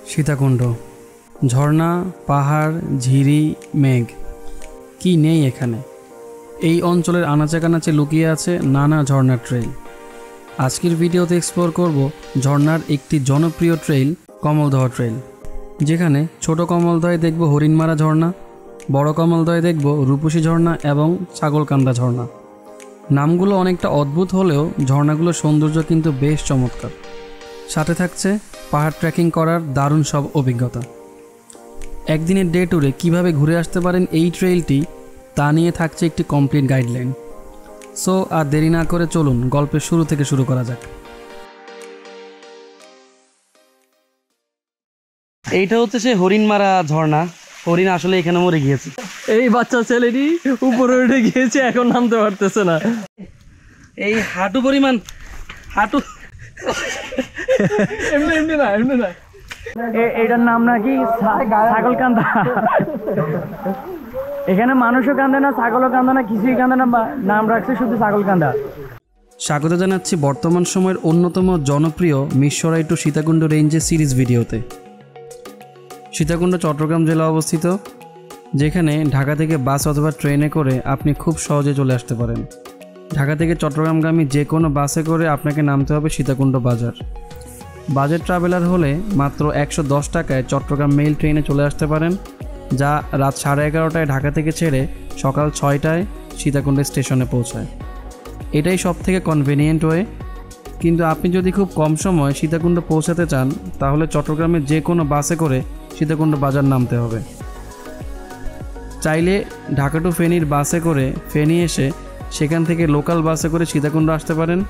সীতাকুণ্ড, ঝর্ণা, পাহাড়, ঝিরি, মেঘ, কি নেই এখানে। এই অঞ্চলের আনাচে কানাচে লুকিয়ে আছে নানা ঝর্ণার ট্রেইল। আজকের ভিডিওতে এক্সপ্লোর করব ঝর্ণার একটি জনপ্রিয় ট্রেইল, কমলদহ ট্রেইল, যেখানে ছোট কমলদহে দেখব হরিণমারা ঝর্ণা, বড় কমলদহে দেখব রূপসী ঝর্ণা এবং ছাগলকান্দা ঝর্ণা। নামগুলো অনেকটা অদ্ভুত হলেও ঝর্ণাগুলোর সৌন্দর্য কিন্তু বেশ চমৎকার। সাথে থাকছে পাহাড় ট্রেকিং করার দারুণ সব অভিজ্ঞতা। একদিনের ডে ট্যুরে কীভাবে ঘুরে আসতে পারেন এই ট্রেইলটি, তা নিয়ে থাকছে একটি কমপ্লিট গাইডলাইন। সো আর দেরি না করে চলুন গল্পের শুরু থেকে শুরু করা যাক। এইটা হচ্ছে সে হরিণমারা ঝর্ণা। হরিণ আসলে এখানে মরে গিয়েছে। এই বাচ্চা ছেলেটি উপরে উঠে গিয়েছে, এখন নামতে পারতেছে না। এই হাঁটু পরিমাণ, হাঁটু এমনি না এটার নাম নাকি ছাগলকান্দা। এখানে মানুষও কান্দে না, ছাগলও কান্দে না, কিছুই কান্দে না, নাম রাখছে শুধু ছাগলকান্দা। স্বাগত জানাচ্ছি বর্তমান সময়ের অন্যতম জনপ্রিয় মিরসরাই টু সীতাকুণ্ড রেঞ্জের সিরিজ ভিডিওতে। সীতাকুণ্ড চট্টগ্রাম জেলা অবস্থিত, যেখানে ঢাকা থেকে বাস অথবা ট্রেনে করে আপনি খুব সহজে চলে আসতে পারেন। ঢাকা থেকে চট্টগ্রামগামী যে কোনো বাসে করে আপনাকে নামতে হবে সীতাকুণ্ড বাজার। বাজেট ট্রাভেলার হলে মাত্র 110 টাকায় চট্টগ্রাম মেইল ট্রেনে চলে আসতে পারেন, যা রাত 11:30টায় ঢাকা থেকে ছেড়ে সকাল 6টায় সীতাকুণ্ড স্টেশনে পৌঁছায়। এটাই সব থেকে কনভেনিয়েন্ট ওয়ে। কিন্তু আপনি যদি খুব কম সময় সীতাকুণ্ড পৌঁছাতে চান, তাহলে চট্টগ্রামের যে কোনো বাসে করে সীতাকুণ্ড বাজার নামতে হবে। চাইলে ঢাকা টু ফেনীর বাসে করে ফেনী এসে সেখান থেকে লোকাল বাসে করে সীতাকুণ্ড আসতে পারেন।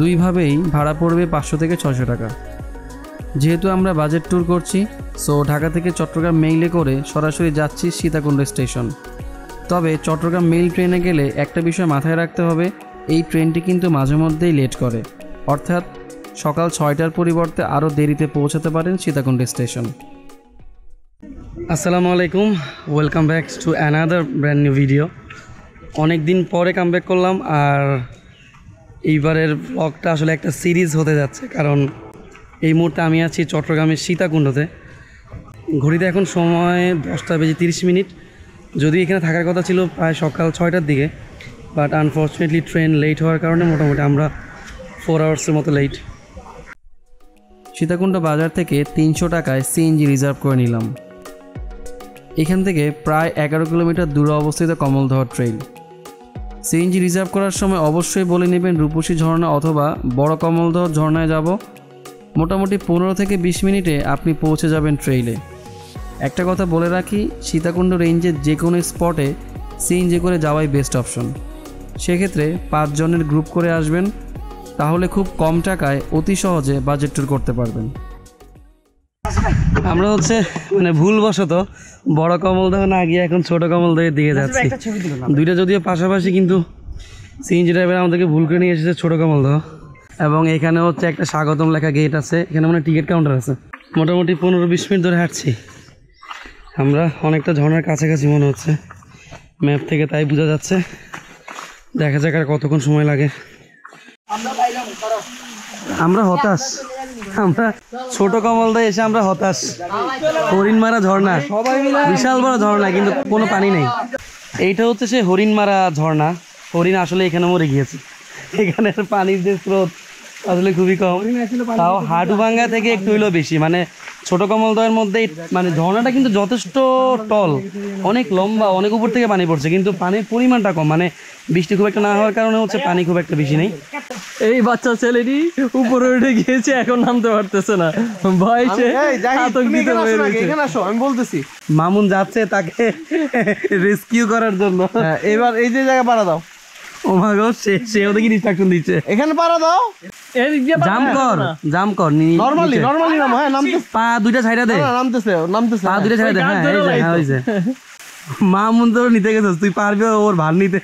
দুইভাবেই ভাড়া পড়বে 500 থেকে 600 টাকা। যেহেতু আমরা বাজেট ট্যুর করছি, সো ঢাকা থেকে চট্টগ্রাম মেইলে করে সরাসরি যাচ্ছি সীতাকুণ্ড স্টেশন। তবে চট্টগ্রাম মেইল ট্রেনে গেলে একটা বিষয় মাথায় রাখতে হবে, এই ট্রেনটি কিন্তু মাঝে মধ্যেই লেট করে, অর্থাৎ সকাল 6টার পরিবর্তে আরও দেরিতে পৌঁছাতে পারেন সীতাকুণ্ড স্টেশন। আসসালামু আলাইকুম, welcome back to another brand new video. অনেক দিন পরে কামব্যাক করলাম, আর এইবারের ব্লগটা আসলে একটা সিরিজ হতে যাচ্ছে, কারণ এই মুহূর্তে আমি আছি চট্টগ্রামের সীতাকুণ্ডতে। ঘড়িতে এখন সময় 10:30। যদি এখানে থাকার কথা ছিল প্রায় সকাল 6টার দিকে, বাট আনফর্চুনেটলি ট্রেন লেট হওয়ার কারণে মোটামুটি আমরা 4 আওয়ার্সের মতো লেট। সীতাকুণ্ড বাজার থেকে 300 টাকায় সিএনজি রিজার্ভ করে নিলাম। এখান থেকে প্রায় 11 কিলোমিটার দূরে অবস্থিত কমলদহ ট্রেইল। সিএনজি রিজার্ভ করার সময় অবশ্যই বলে নেবেন রূপসী ঝর্ণা অথবা বড় কমলদহ ঝর্ণায় যাব। মোটামুটি 15 থেকে 20 মিনিটে আপনি পৌঁছে যাবেন ট্রেইলে। একটা কথা বলে রাখি, সীতাকুণ্ড রেঞ্জের যে কোনো স্পটে সিএনজি করে যাওয়াই বেস্ট অপশন। সেক্ষেত্রে 5 জনের গ্রুপ করে আসবেন, তাহলে খুব কম টাকায় অতি সহজে বাজেট ট্যুর করতে পারবেন। আমরা হচ্ছে ভুলবশত বড় কমলদহ না গিয়ে এখন ছোট কমলদহের দিকে যাচ্ছি। দুইটা যদিও পাশাপাশি, কিন্তু সিএনজি ড্রাইভার আমাদেরকে ভুল করে নিয়ে এসেছে ছোট কমলদহ। এবং এখানে হচ্ছে একটা স্বাগতম লেখা গেট আছে, এখানে মানে টিকিট কাউন্টার আছে। মোটামুটি 15-20 মিনিট ধরে হাঁটছি আমরা, অনেকটা ঝর্ণার কাছাকাছি মনে হচ্ছে ম্যাপ থেকে, তাই বোঝা যাচ্ছে। দেখা যাক আর কতক্ষণ সময় লাগে। আমরা হতাশ, আমরা ছোট কমলদহে এসে আমরা হতাশ। হরিণমারা ঝর্ণা, বিশাল বড় ঝর্ণা, কিন্তু কোনো পানি নেই। এইটা হচ্ছে সে হরিণমারা ঝর্ণা। হরিণ আসলে এখানে মরে গিয়েছে। এখানে পানির যে স্রোত আসলে খুবই কম, তাও হাডুভাঙ্গা থেকে একটু হইলেও বেশি। মানে ছোট কমলদহের মধ্যেই ঝর্ণাটা কিন্তু যথেষ্ট টল, অনেক লম্বা, অনেক উপর থেকে পানি পড়ছে, কিন্তু পানির পরিমাণটা কম। মানে বৃষ্টি খুব একটা না হওয়ার কারণে হচ্ছে পানি খুব একটা বেশি নেই। এই বাচ্চা ছেলেটি উপরে উঠে গিয়েছে, এখন নামতে পারতেছে না। ভয়সে আতঙ্কিত হয়ে রয়েছে। আমি বলতেছি মামুন যাচ্ছে তাকে রেস্কিউ করার জন্য। এবার এই যে জায়গা পাড়া দাও। ও মা গো, সে ওদেরকে ইনস্ট্রাকশন দিচ্ছে, এখানে পাড়া দাও, জাম্প কর নরমালি নামো। হ্যাঁ, নামতে পা দুইটা ছাইড়া দে, নামতেছে পা দুইটা ছাইড়া দে। হ্যাঁ হইছে। মামুন তো নিতে গেছিস, তুই পারবি ওর ভার নিতে?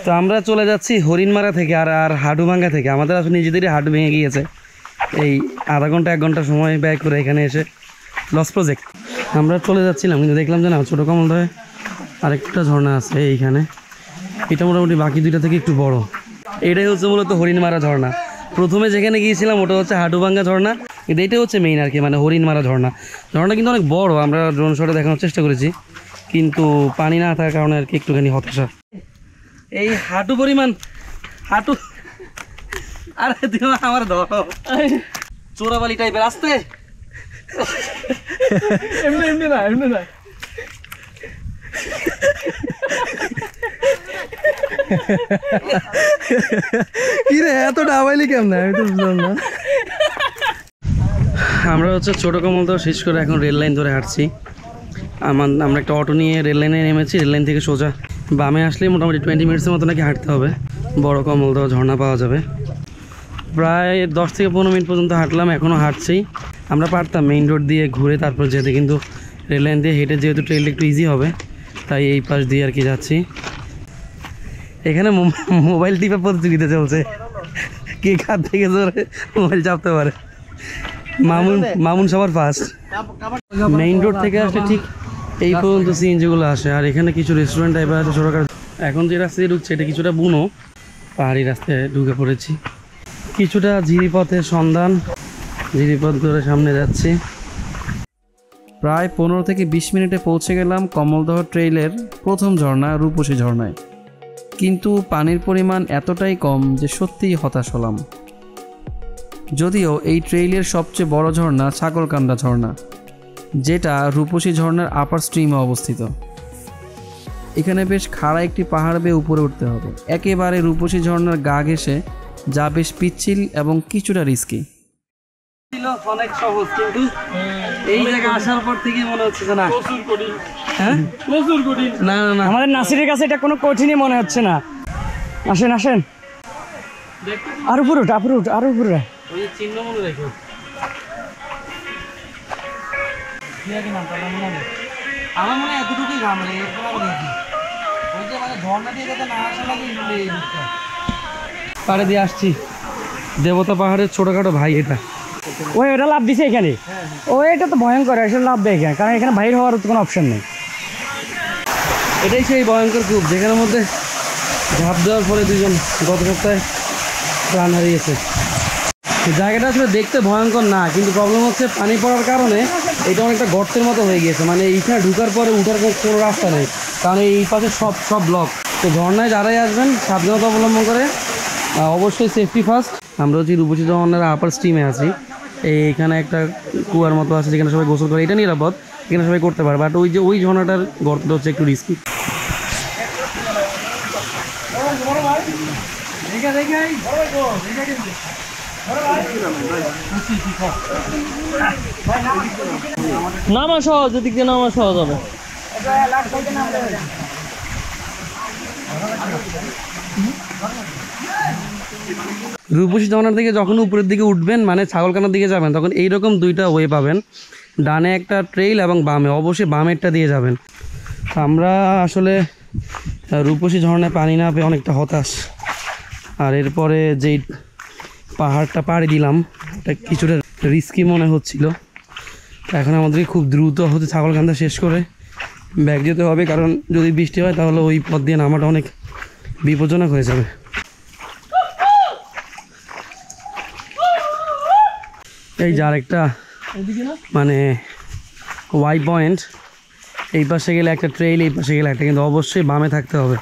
তো আমরা চলে যাচ্ছি হরিণমারা থেকে আর হাডুভাঙ্গা থেকে। আমাদের আসলে নিজেদেরই হাডু ভেঙে গিয়েছে এই আধা ঘন্টা 1 ঘন্টা সময় ব্যয় করে এখানে এসে। Loss project. আমরা চলে যাচ্ছিলাম, কিন্তু দেখলাম যে না, ছোটো কমলদহে আরেকটা ঝর্ণা আছে এইখানে। এটা মোটামুটি বাকি দুইটা থেকে একটু বড়। এটাই হচ্ছে মূলত হরিণমারা ঝর্ণা। প্রথমে যেখানে গিয়েছিলাম ওটা হচ্ছে হাটুভাঙ্গা ঝর্ণা, কিন্তু এটাই হচ্ছে মেইন আর কি, মানে হরিণমারা ঝর্ণা। ঝর্ণা কিন্তু অনেক বড়, আমরা ড্রোন শটে দেখানোর চেষ্টা করেছি, কিন্তু পানি না থাকার কারণে আর কি একটুখানি হতাশা। এই হাঁটু পরিমাণ হাঁটু, আরে তুমি আমার ধরো চোরাবালি টাইপের আসতে। এমনি না কি রে এত ডাবাইলি কেমন? আমি তো বুঝলাম না। আমরা হচ্ছে ছোটো কমলদহ শেষ করে এখন রেল লাইন ধরে হাঁটছি। আমরা একটা অটো নিয়ে রেল লাইনে নেমেছি। রেল লাইন থেকে সোজা বামে আসলে মোটামুটি 20 মিনিটসের মতো নাকি হাঁটতে হবে, বড় কমলদহ ঝর্ণা পাওয়া যাবে। প্রায় 10 থেকে 15 মিনিট পর্যন্ত হাঁটলাম, এখনও হাঁটছি। আমরা পারতাম মেইন রোড দিয়ে ঘুরে তারপর যেতে, কিন্তু রেল লাইন দিয়ে হেঁটে যেহেতু ট্রেনটা একটু ইজি হবে, তাই এই পাশ দিয়ে আর কি যাচ্ছি। এখানে মোবাইল টিপা প্রতিযোগিতা চলছে, কে কার থেকে জোরে মোবাইল চাপতে পারে। মামুন সবার ফার্স্ট। মেইন রোড থেকে আসলে ঠিক এই পর্যন্ত সিএনজিগুলো আসে, আর এখানে কিছু রেস্টুরেন্ট টাইপের আছে ছোটোখাটো। এখন যে রাস্তায় ঢুকছে এটা কিছুটা বুনো পাহাড়ি রাস্তায় ঢুকে পড়েছি। কিছুটা ঝিরিপথের সন্ধান, ঝিরিপথ ধরে সামনে যাচ্ছি। প্রায় 15 থেকে 20 মিনিটে পৌঁছে গেলাম কমলদহ ট্রেইলের প্রথম ঝর্ণা রূপসী ঝর্ণায়। কিন্তু পানির পরিমাণ এতটাই কম যে সত্যিই হতাশ হলাম। যদিও এই ট্রেইলের সবচেয়ে বড় ঝর্ণা ছাগলকান্দা ঝর্ণা, যেটা রূপসী ঝর্ণার আপার স্ট্রিমে অবস্থিত। এখানে বেশ খাড়া একটি পাহাড় বেয়ে উপরে উঠতে হবে একেবারে রূপসী ঝর্ণার গা ঘেঁষে, যা বেশ পিচ্ছিল এবং কিছুটা রিস্কি। অনেক সহজ, কিন্তু এই জায়গায় আসার পর থেকে মনে হচ্ছে যে না, হ্যাঁ প্রচুর কঠিন। না না না, আমাদের নাসিরের কাছে এটা কোনো কঠিনই মনে হচ্ছে না। আসেন আসেন, আরো উপরে আরো উপরে। ওই যে চিহ্ন মনে রেখো, আমার মনে হয় এতটুকুই ঘাম লাগে। ওই যে মানে ঝর্ণা দিয়ে যাতে না আসা লাগে পাড়ে দিয়ে আসছি। দেবতা পাহাড়ের ছোটখাটো ভাই এটা। ওই ওটা লাভ দিছে এখানে, ও এটা তো ভয়ঙ্কর, আসলে লাভ দেয় এখানে, কারণ এখানে বাইরে হওয়ার কোনো অপশন নেই। এটাই সেই ভয়ঙ্কর কূপ যেখানের মধ্যে ঝাঁপ দেওয়ার পরে দুজন গত সপ্তাহে প্রাণ হারিয়েছে। জায়গাটা আসলে দেখতে ভয়ঙ্কর না, কিন্তু প্রবলেম হচ্ছে পানি পড়ার কারণে এটা অনেকটা গর্তের মতো হয়ে গিয়েছে। মানে এইখানে ঢুকার পরে উঠার কোনো রাস্তা নেই, কারণ এই পাশে সব ব্লক। তো ঝর্ণায় যারাই আসবেন সাবধানতা অবলম্বন করে, অবশ্যই সেফটি ফার্স্ট। আমরা হচ্ছে রূপসী ঝর্ণার আপার স্ট্রিমে আছি। এইখানে একটা কুয়ার মতো আছে যেখানে সবাই গোসল করে, এটা নিরাপদ, এখানে সবাই করতে পারে। বাট ওই যে ওই ঝর্ণাটার গর্তটা হচ্ছে একটু রিস্কি। নামা সহজ, এদিক দিয়ে নামা সহজ হবে। রূপসী ঝর্ণার দিকে যখন উপরের দিকে উঠবেন, মানে ছাগলকান্দার দিকে যাবেন, তখন এইরকম দুইটা ওয়ে পাবেন, ডানে একটা ট্রেইল এবং বামে। অবশ্যই বামেরটা দিয়ে যাবেন। আমরা আসলে রূপসী ঝর্ণায় পানি না পেয়ে অনেকটা হতাশ। আর এরপরে যেই পাহাড়টা পাড়ি দিলাম এটা কিছুটা রিস্কি মনে হচ্ছিল। এখন আমাদেরকে খুব দ্রুত হতে ছাগলকান্দা শেষ করে ব্যাক যেতে হবে, কারণ যদি বৃষ্টি হয় তাহলে ওই পথ দিয়ে নামাটা অনেক বিপজ্জনক হয়ে যাবে। এই যে আরেকটা মানে ওয়াই পয়েন্ট, এই পাশে গেলে একটা ট্রেইল, এই পাশে গেলে একটা, কিন্তু অবশ্যই বামে থাকতে হবে।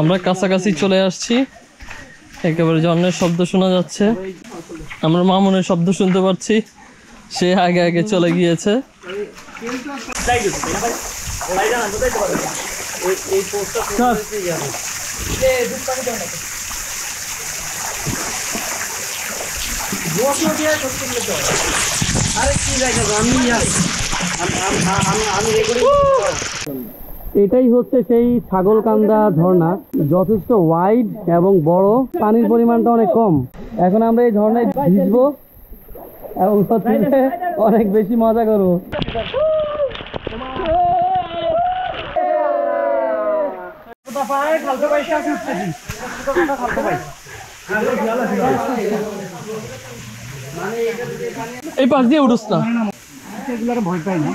আমরা কাছাকাছি চলে আসছি, একেবারে ঝর্ণার শব্দ শোনা যাচ্ছে। আমরা মামুনের শব্দ শুনতে পাচ্ছি, সে আগে আগে চলে গিয়েছে। এটাই হচ্ছে সেই ছাগলকান্দা ঝর্ণা, যথেষ্ট ওয়াইড এবং বড়, পানির পরিমাণটা অনেক কম। এখন আমরা এই ঝর্ণায় ভিজবো এবং অনেক বেশি মজা করবো। এই পাশ দিয়ে উঠুস না। ভয় পাই না।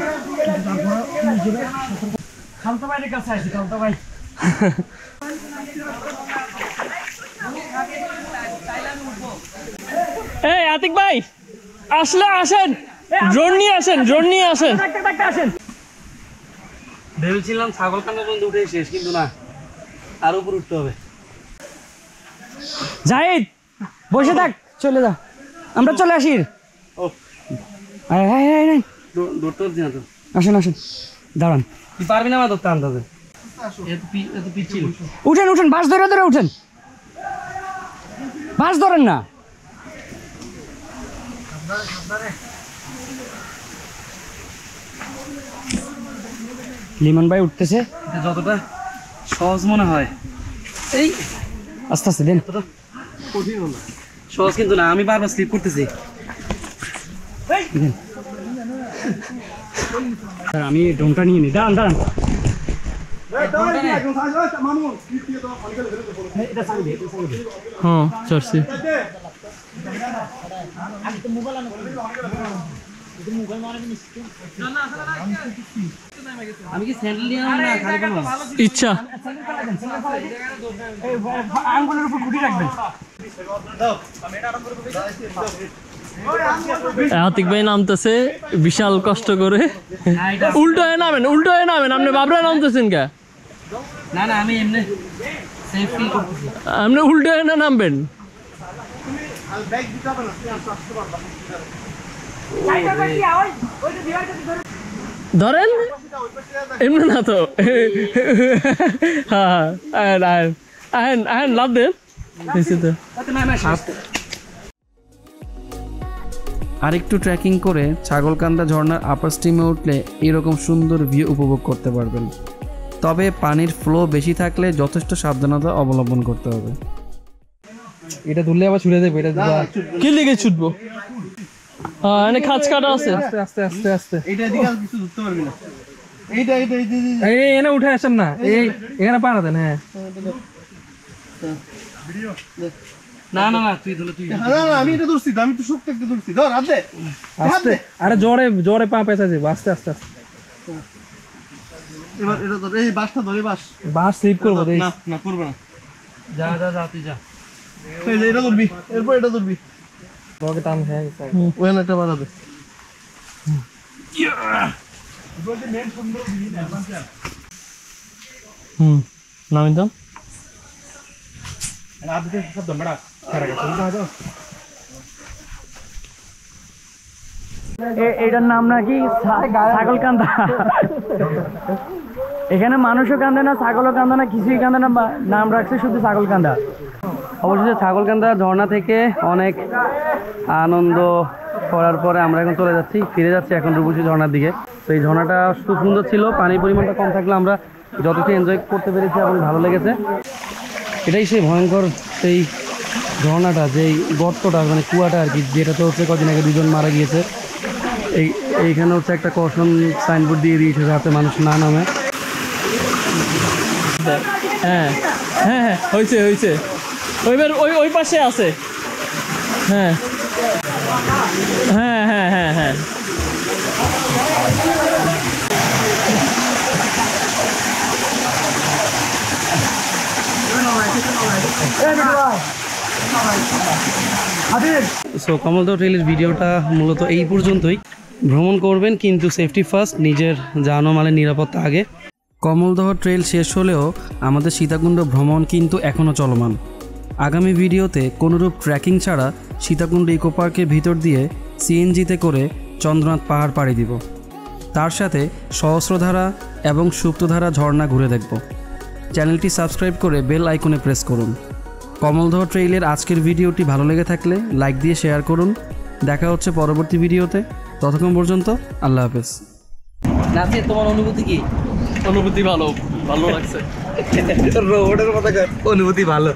খালতো ভাইয়ের কাছে আসি, খালতো ভাই। আতিক ভাই আসলে আসেন, ড্রোন নিয়ে আসেন, ড্রোন নিয়ে আসেন। ভেবেছিলাম ছাগলকান্দা পর্যন্ত উঠে শেষ, কিন্তু না, আর উপর উঠতে হবে। জাহিদ বসে থাক, চলে যা, আমরা চলে আসি। ও ধরতে পারছি না তো। আসেন আসেন, দাঁড়ান। তুই পারবি না আমার ধরতে আন্দাজে? এত পিচ্ছিল। উঠেন উঠেন, বাস ধরে ধরে উঠেন, বাস ধরেন না। লিমন ভাই উঠতেছে, এটা যতটা সহজ মনে হয়, এই আস্তে আস্তে দেন। কঠিন হলো। সহজ কিন্তু না, আমি বারবার স্লিপ করতেছি। আমি ড্রোনটা নিয়ে নিই, দাঁড়ান দাঁড়ান। হ্যাঁ চড়ছি। আমি কি স্যান্ডেল নিয়ে না খালি কোনো ইচ্ছা আঙ্গুলের উপর খুঁটি রাখবেন। আতিক ভাই নামতেছে বিশাল কষ্ট করে, উল্টো হয়ে নামেন, উল্টো হয়ে নামেন। আপনি বাবরা নামতেছেন কে? না না, আমি এমনি সেফ ফিল করতেছি। আপনি উল্টো হয়ে না নামবেন। ধরেন এমনি না তো। হ্যাঁ আহেন আহেন আহেন আহেন, লাভ দেন। আরেকটু ট্রেকিং করে ছাগলকান্দা ঝর্ণার আপার স্ট্রিমে উঠলে এরকম সুন্দর ভিউ উপভোগ করতে পারবেন। তবে পানির ফ্লো বেশি থাকলে যথেষ্ট সাবধানতা অবলম্বন করতে হবে। এটা ধরলে আবার ছুড়ে দেবে, এটা কি লিগে ছুটবো? হ্যাঁ এনে খাঁচ কাটা আছে। আস্তে আস্তে আস্তে আস্তে এইটা দিকে আর কিছু ধরতে পারবি না। এইটা এইটা এই এই এনে উঠে আসেন না, এই এখানে পাড়া দেন। হ্যাঁ না না না, তুই ধরে তুই। না না, আমি এটা ধরছি, আমি তো শুকতে একটা ধরছি। ধর হাত দে, আস্তে, আরে জোরে জোরে পা পেঁচা যাবে, আস্তে আস্তে আস্তে। এবার এটা ধর, এই বাসটা ধরে বাস। বাস স্লিপ করবো দেখ। না না, করবে না। যা যা যা তুই যা। এই যে এটা ধরবি, এরপর এটা ধরবি। তোকে টান হয়ে গেছে। ওখানে একটা বাধা দে। নামিন তো। এটার নাম নাকি ছাগলকান্দা। এখানে মানুষও কান্দে না, ছাগলও কান্দে না, কিছুই কান্দে না, নাম রাখছে শুধু ছাগলকান্দা। অবশেষে ছাগলকান্দা ঝর্ণা থেকে অনেক আনন্দ করার পরে আমরা এখন চলে যাচ্ছি, ফিরে যাচ্ছি এখন রূপসী ঝর্ণার দিকে। তো এই ঝর্ণাটা খুব সুন্দর ছিল, পানির পরিমাণটা কম থাকলে আমরা যথেষ্ট এনজয় করতে পেরেছি এবং ভালো লেগেছে। এটাই সেই ভয়ঙ্কর সেই ঝর্ণাটা, যেই গর্তটা মানে কুয়াটা আর কি, যেটাতে হচ্ছে কদিন আগে দুজন মারা গিয়েছে। এইখানে হচ্ছে একটা কশন সাইনবোর্ড দিয়ে দিয়েছে যাতে মানুষ না নামে। হ্যাঁ হ্যাঁ হ্যাঁ, হয়েছে হয়েছে, ওইবার ওই ওই পাশে আছে। হ্যাঁ হ্যাঁ হ্যাঁ হ্যাঁ হ্যাঁ। সো কমলদহ ট্রেইলের ভিডিওটা মূলত এই পর্যন্তই। ভ্রমণ করবেন কিন্তু সেফটি ফার্স্ট, নিজের জানমালের নিরাপত্তা আগে। কমলদহ ট্রেইল শেষ হলেও আমাদের সীতাকুণ্ড ভ্রমণ কিন্তু এখনও চলমান। আগামী ভিডিওতে কোনোরূপ ট্রেকিং ছাড়া সীতাকুণ্ড ইকো পার্কের ভিতর দিয়ে সিএনজিতে করে চন্দ্রনাথ পাহাড় পাড়ি দিব। তার সাথে সহস্রধারা এবং সুপ্তধারা ঝর্ণা ঘুরে দেখব। চ্যানেলটি সাবস্ক্রাইব করে বেল আইকনে প্রেস করুন। কমলদহ ট্রেইলের আজকের ভিডিওটি ভালো লেগে থাকলে লাইক দিয়ে শেয়ার করুন। দেখা হচ্ছে পরবর্তী ভিডিওতে, ততক্ষণ পর্যন্ত আল্লাহ হাফেজ। নাসির, তোমার অনুভূতি কি? অনুভূতি ভালো, ভালো লাগছে। রোডের কথা অনুভূতি ভালো।